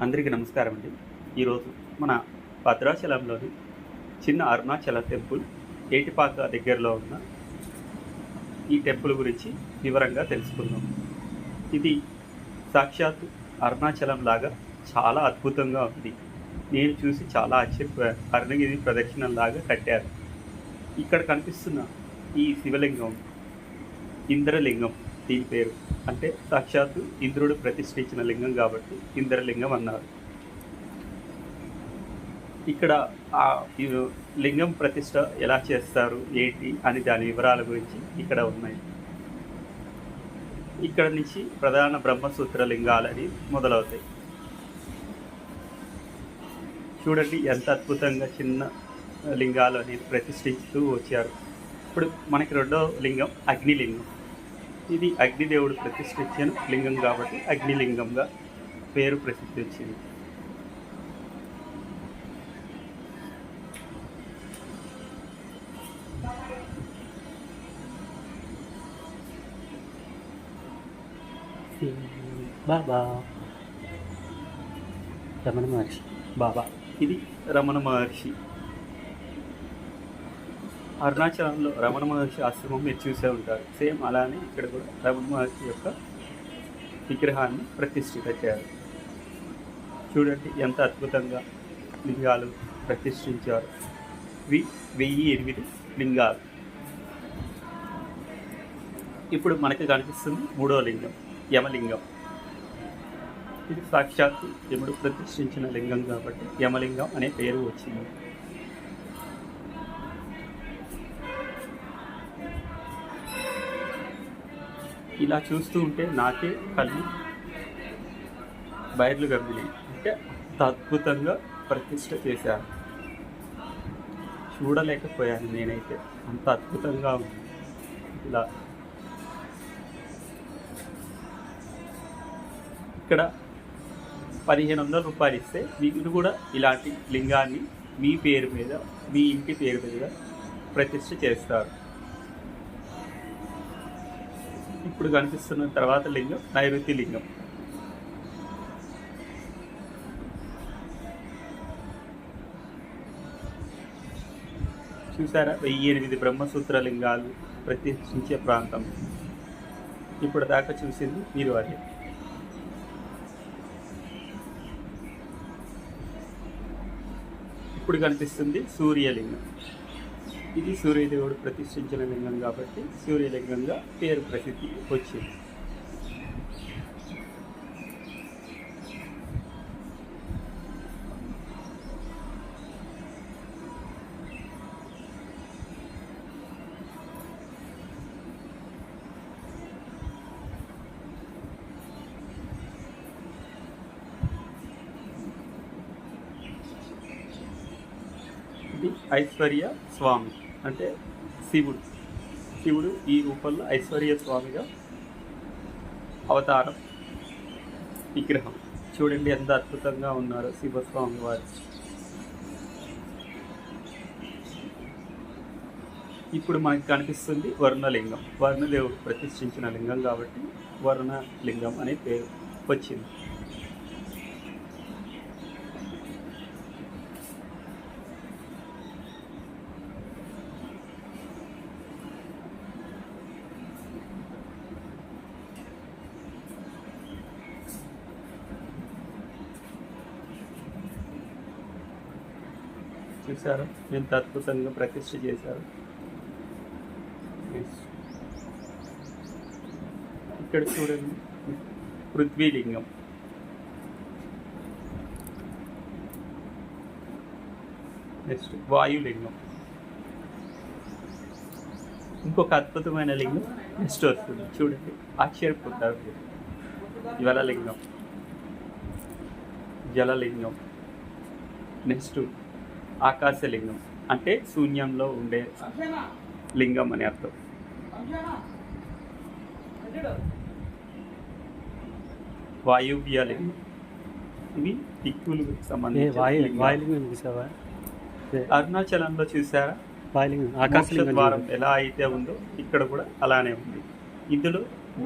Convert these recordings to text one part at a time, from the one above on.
అందరికీ నమస్కారం అండి. ఈరోజు మన భద్రాచలంలోని చిన్న అరుణాచల టెంపుల్ ఏటిపాక దగ్గరలో ఉన్న ఈ టెంపుల్ గురించి వివరంగా తెలుసుకుందాం. ఇది సాక్షాత్తు అరుణాచలం లాగా చాలా అద్భుతంగా ఉంది. నేను చూసి చాలా ఆశ్చర్యపోయాను. అరుణగిరి ప్రదక్షిణంలాగా కట్టారు. ఇక్కడ కనిపిస్తున్న ఈ శివలింగం ఇంద్రలింగం, దీని పేరు. అంటే సాక్షాత్తు ఇంద్రుడు ప్రతిష్ఠించిన లింగం కాబట్టి ఇంద్రలింగం అన్నారు. ఇక్కడ ఆ ఈ లింగం ప్రతిష్ఠ ఎలా చేస్తారు, ఏంటి అని దాని వివరాల గురించి ఇక్కడ ఉన్నాయి. ఇక్కడ నుంచి ప్రధాన బ్రహ్మసూత్ర లింగాలని మొదలవుతాయి. చూడండి ఎంత అద్భుతంగా చిన్న లింగాలు అనేది ప్రతిష్ఠిస్తూ వచ్చారు. ఇప్పుడు మనకి రెండో లింగం అగ్నిలింగం. ఇది అగ్నిదేవుడు ప్రతిష్ఠించిన లింగం కాబట్టి అగ్నిలింగంగా పేరు ప్రసిద్ధి వచ్చింది. బాబా రమణ మహర్షి. బాబా ఇది రమణ మహర్షి. అరుణాచలంలో రమణ మహర్షి ఆశ్రమం మీరు చూసే ఉంటారు. సేమ్ అలానే ఇక్కడ కూడా రమణ మహర్షి యొక్క విగ్రహాన్ని ప్రతిష్ఠించారు. చూడండి ఎంత అద్భుతంగా లింగాలు ప్రతిష్ఠించారు. 1008 లింగాలు. ఇప్పుడు మనకి కనిపిస్తుంది మూడో లింగం యమలింగం. ఇది సాక్షాత్తు యముడు ప్రతిష్ఠించిన లింగం కాబట్టి యమలింగం అనే పేరు వచ్చింది. ఇలా చూస్తూ ఉంటే నాకే కళ్ళు బయర్లు గమ్మినాయి. అంటే అంత అద్భుతంగా ప్రతిష్ఠ చేశారు. చూడలేకపోయాను నేనైతే, అంత అద్భుతంగా ఉంది. ఇలా ఇక్కడ 1500 రూపాయలు ఇస్తే మీరు కూడా ఇలాంటి లింగాన్ని మీ పేరు మీద, మీ ఇంటి పేరు మీద ప్రతిష్ఠ చేస్తారు. ఇప్పుడు కనిపిస్తున్న తర్వాత లింగం నైరుతి లింగం. చూసారా, 1008 బ్రహ్మసూత్ర లింగాలు ప్రతిష్ఠించే ప్రాంతం. ఇప్పుడు దాకా చూసింది మీరు అదే. ఇప్పుడు కనిపిస్తుంది సూర్యలింగం. ఇది సూర్యదేవుడు ప్రతిష్ఠించిన లింగం కాబట్టి సూర్యలింగంగా పేరు ప్రసిద్ధి వచ్చింది. ఇది ఐశ్వర్య స్వామి, అంటే శివుడు ఈ రూపంలో ఐశ్వర్య స్వామిగా అవతారం విగ్రహం. చూడండి ఎంత అద్భుతంగా ఉన్నారో శివస్వామి వారు. ఇప్పుడు మనకి కనిపిస్తుంది వర్ణలింగం. వర్ణదేవుడు ప్రతిష్ఠించిన లింగం కాబట్టి వర్ణలింగం అనే పేరు వచ్చింది. చూసారు ఎంత అద్భుతంగా ప్రతిష్ఠ చేశారు. ఇక్కడ చూడండి పృథ్వీలింగం. నెక్స్ట్ వాయులింగం. ఇంకొక అద్భుతమైన లింగం నెక్స్ట్ వస్తుంది. చూడండి ఆశ్చర్యపోతారు. జ్వలలింగం, జలలింగం. నెక్స్ట్ ఆకాశలింగం, అంటే శూన్యంలో ఉండే లింగం అని అర్థం. వాయువ్యలింగం, ఇవి దిక్కులకు సంబంధించి. అరుణాచలంలో చూసారా మోక్ష ద్వారం ఎలా అయితే ఉందో ఇక్కడ కూడా అలానే ఉంది. ఇందులో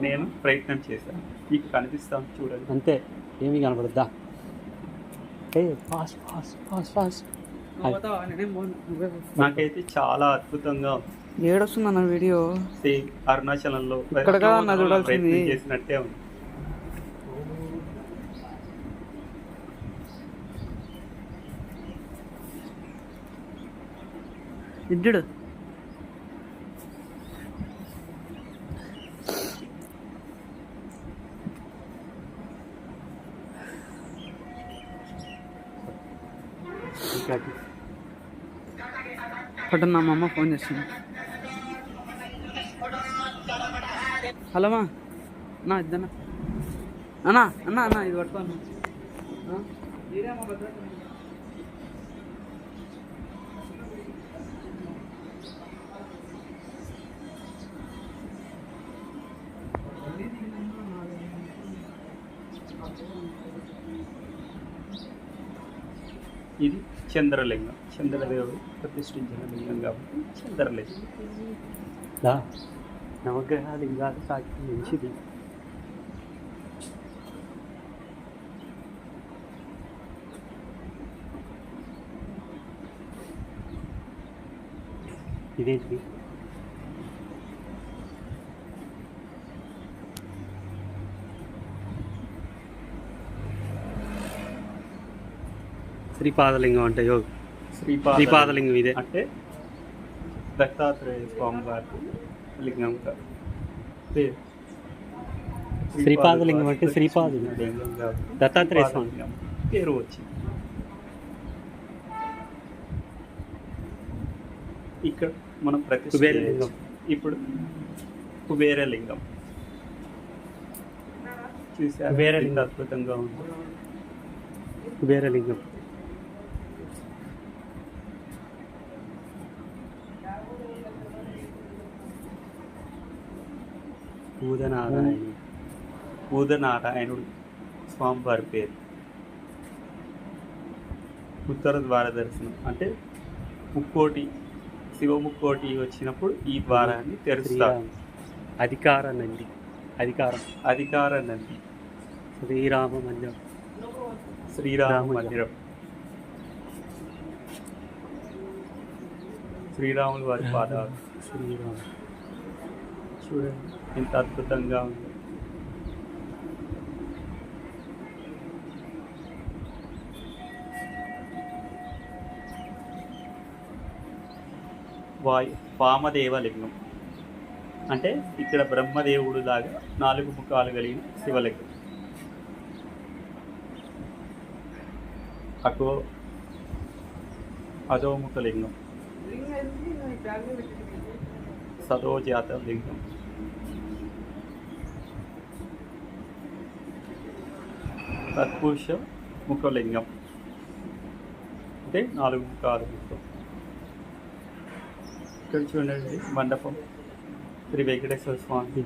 నేను ప్రయత్నం చేశాను, మీకు కనిపిస్తాను చూడండి. అంతే, ఏమీ కనపడద్దా. ఏ ఫాస్ట్ ఫాస్ట్ ఫాస్ట్ ఫాస్ట్. నాకైతే చాలా అద్భుతంగా ఉంది. ఏడొస్తుంది అన్న వీడియో. సేమ్ అరుణాచలంలో ఇక్కడ కదా అన్న చూడాల్సింది. ప్రయత్నం చేసినట్టే ఉంది. ఇడ్డు పట్టున్నా మా అమ్మ ఫోన్ చేస్తుంది. హలో మా అన్నా ఇద్దన్నా అన్నా అన్నా అన్నా ఇది పట్టుకో అన్న. ఇది చంద్రలింగం, చంద్రదేవుడు ప్రతిష్ఠించిన లింగం కాబట్టి చంద్రలింగం. నవగ్రహ లింగాలు సాక్షి మంచిది. ఇదేంటి? శ్రీపాదలింగం అంటే యోగ శ్రీపాదలింగం ఇదే అంటే దత్తాత్రేయ స్వామి వారి లింగం పేరు. శ్రీపాదలింగం అంటే శ్రీపాదుడు లింగం కాబట్టి దత్తాత్రేయ స్వామి లింగం పేరు వచ్చింది. ఇక్కడ మనం ప్రతిష్ఠ కుబేరలింగం. ఇప్పుడు కుబేరలింగం చూసారా? కుబేరలింగం. అద్భుతంగా ఉంది. కుబేరలింగం బూదనారాయణుడు, బూదనారాయణుడు స్వామివారి పేరు. ఉత్తర ద్వార దర్శనం అంటే ముక్కోటి శివ ముక్కోటి వచ్చినప్పుడు ఈ ద్వారాన్ని తెరుస్తారు. అధికార నంది అధికార నంది, శ్రీరామ మందిరం, శ్రీరామ మందిరం, శ్రీరాములు వారి పాదాలు. శ్రీరామ చూడండి ఎంత అద్భుతంగా ఉంది. వామదేవ లింగం అంటే ఇక్కడ బ్రహ్మదేవుడు లాగా 4 ముఖాలు కలిగిన శివలింగం. అధోముఖ లింగం, సదోజాత లింగం, తత్పురుష ముఖలింగం అంటే 4 ముఖాలు ముఖం. ఇక్కడ చూడండి మండపం శ్రీ వెంకటేశ్వర స్వామి.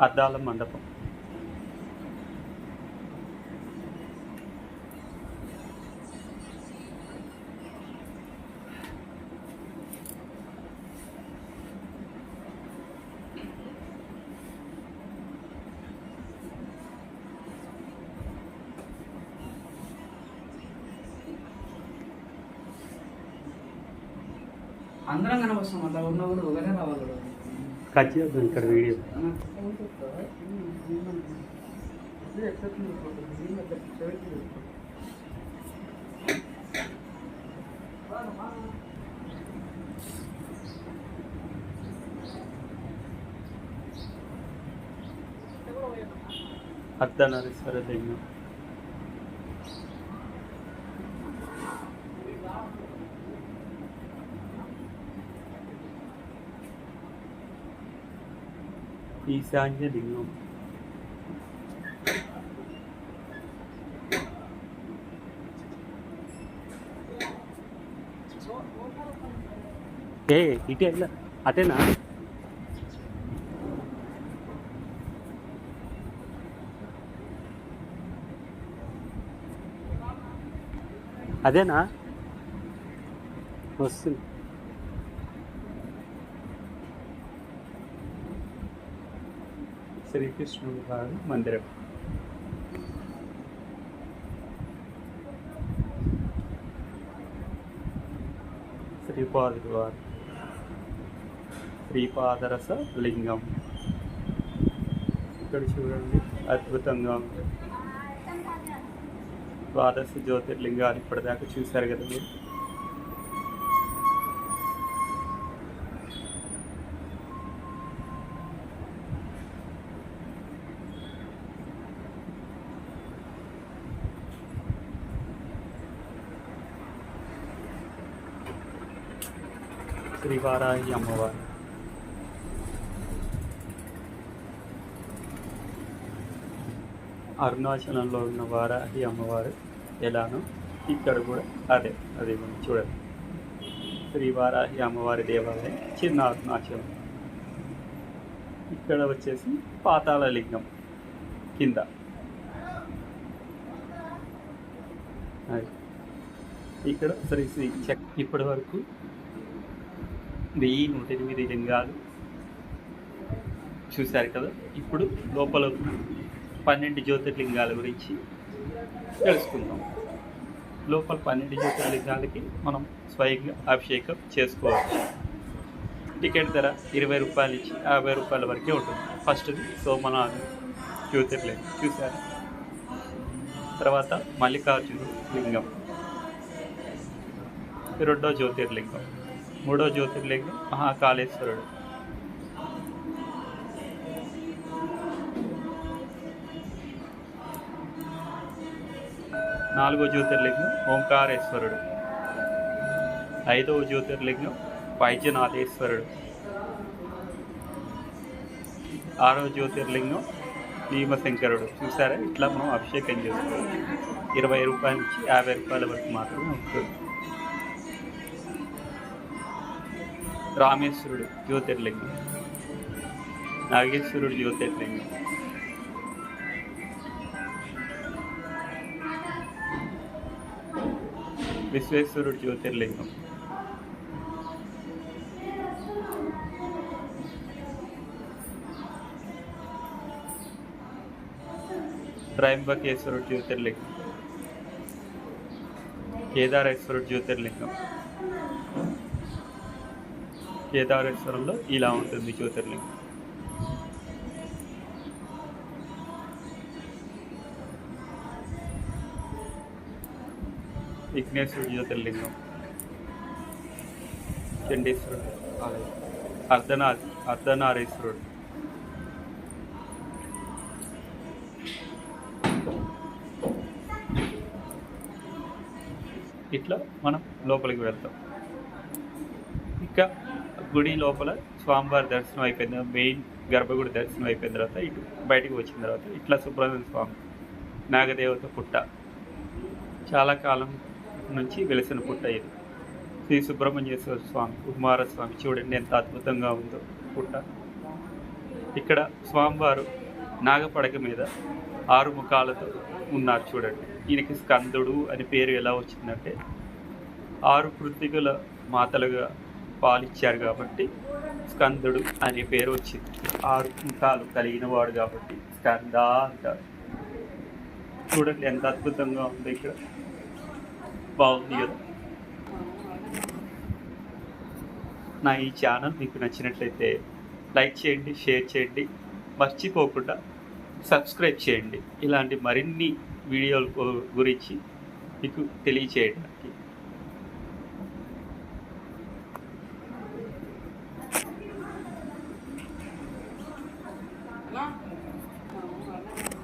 అద్దాల మండపం, అందరం కనవస్తాం. అలా ఉన్న కూడా ఒకరే రావాలి. కట్ చేద్దాం ఇక్కడ వీడియో. అర్ధనారీశ్వర లింగం, ఈశాన్య లింగం, ఇటే అటేనా? అదేనా వస్తుంది. శ్రీకృష్ణుడు వారి మందిరం. శ్రీపాదుడు వారు శ్రీపాదరస లింగం. ఇక్కడ చూడండి అద్భుతంగా ఉంది. ద్వాదశ జ్యోతిర్లింగాలు ఇప్పటిదాకా చూశారు కదా మీరు. శ్రీవారాహి అమ్మవారు. అరుణాచలంలో ఉన్న వారాహి అమ్మవారు ఎలానో ఇక్కడ కూడా అదే మనం చూడండి. శ్రీ వారాహి అమ్మవారి దేవాలయం చిన్న అరుణాచలం. ఇక్కడ వచ్చేసి పాతాళ లింగం కింద. ఇక్కడ శ్రీ శ్రీ ఇప్పటి వరకు 1108 లింగాలు చూశారు కదా. ఇప్పుడు లోపల 12 జ్యోతిర్లింగాల గురించి తెలుసుకుందాం. లోపల 12 జ్యోతిర్లింగాలకి మనం స్వయంగా అభిషేకం చేసుకోవచ్చు. టికెట్ ధర 20 రూపాయల నుంచి 50 రూపాయల వరకే ఉంటుంది. ఫస్ట్ది సోమనాథ్ జ్యోతిర్లింగం చూశారు. తర్వాత మల్లికార్జున లింగం, రెండో జ్యోతిర్లింగం. మూడో జ్యోతిర్లింగం మహాకాళేశ్వరుడు. నాలుగో జ్యోతిర్లింగం ఓంకారేశ్వరుడు. ఐదవ జ్యోతిర్లింగం వైద్యనాథేశ్వరుడు. ఆరవ జ్యోతిర్లింగం భీమశంకరుడు. చూసారా, ఇట్లా మనం అభిషేకం చేసుకోవచ్చు. 20 రూపాయల నుంచి 50 రూపాయల వరకు మాత్రమే ఉంటుంది. రామేశ్వరుడు జ్యోతిర్లింగం, నాగేశ్వరుడు జ్యోతిర్లింగం, విశ్వేశ్వరుడు జ్యోతిర్లింగం, త్రయంబకేశ్వరుడు జ్యోతిర్లింగం, కేదారేశ్వరుడు జ్యోతిర్లింగం. కేదారేశ్వరంలో ఇలా ఉంటుంది జ్యోతిర్లింగం. విఘ్నేశ్వరుడు జ్యోతిర్లింగం, చండీశ్వరుడు ఆలయం, అర్ధనారీశ్వరుడు, ఇట్లా మనం లోపలికి వెళ్తాం. ఇంకా గుడి లోపల స్వామివారి దర్శనం అయిపోయిన మెయిన్ గర్భగుడి దర్శనం అయిపోయిన తర్వాత ఇటు బయటకు వచ్చిన తర్వాత ఇట్లా సుబ్రహ్మణ్య స్వామి నాగదేవత పుట్ట, చాలా కాలం నుంచి వెలిసిన పుట్ట ఇది. శ్రీ సుబ్రహ్మణ్యేశ్వర స్వామి కుమారస్వామి, చూడండి ఎంత అద్భుతంగా ఉందో పుట్ట. ఇక్కడ స్వామివారు నాగపడక మీద 6 ముఖాలతో ఉన్నారు చూడండి. ఈయనకి స్కందుడు అని పేరు ఎలా వచ్చిందంటే 6 కృత్తికల మాతలుగా పాలిచ్చారు కాబట్టి స్కందుడు అనే పేరు వచ్చింది. 6 ముఖాలు కలిగిన వాడు కాబట్టి స్కంద అంటారు. చూడండి ఎంత అద్భుతంగా ఉంది. ఇక్కడ బాగుంది కదా. నా ఈ ఛానల్ మీకు నచ్చినట్లయితే లైక్ చేయండి, షేర్ చేయండి, మర్చిపోకుండా సబ్స్క్రైబ్ చేయండి. ఇలాంటి మరిన్ని వీడియోల గురించి మీకు తెలియచేయడానికి.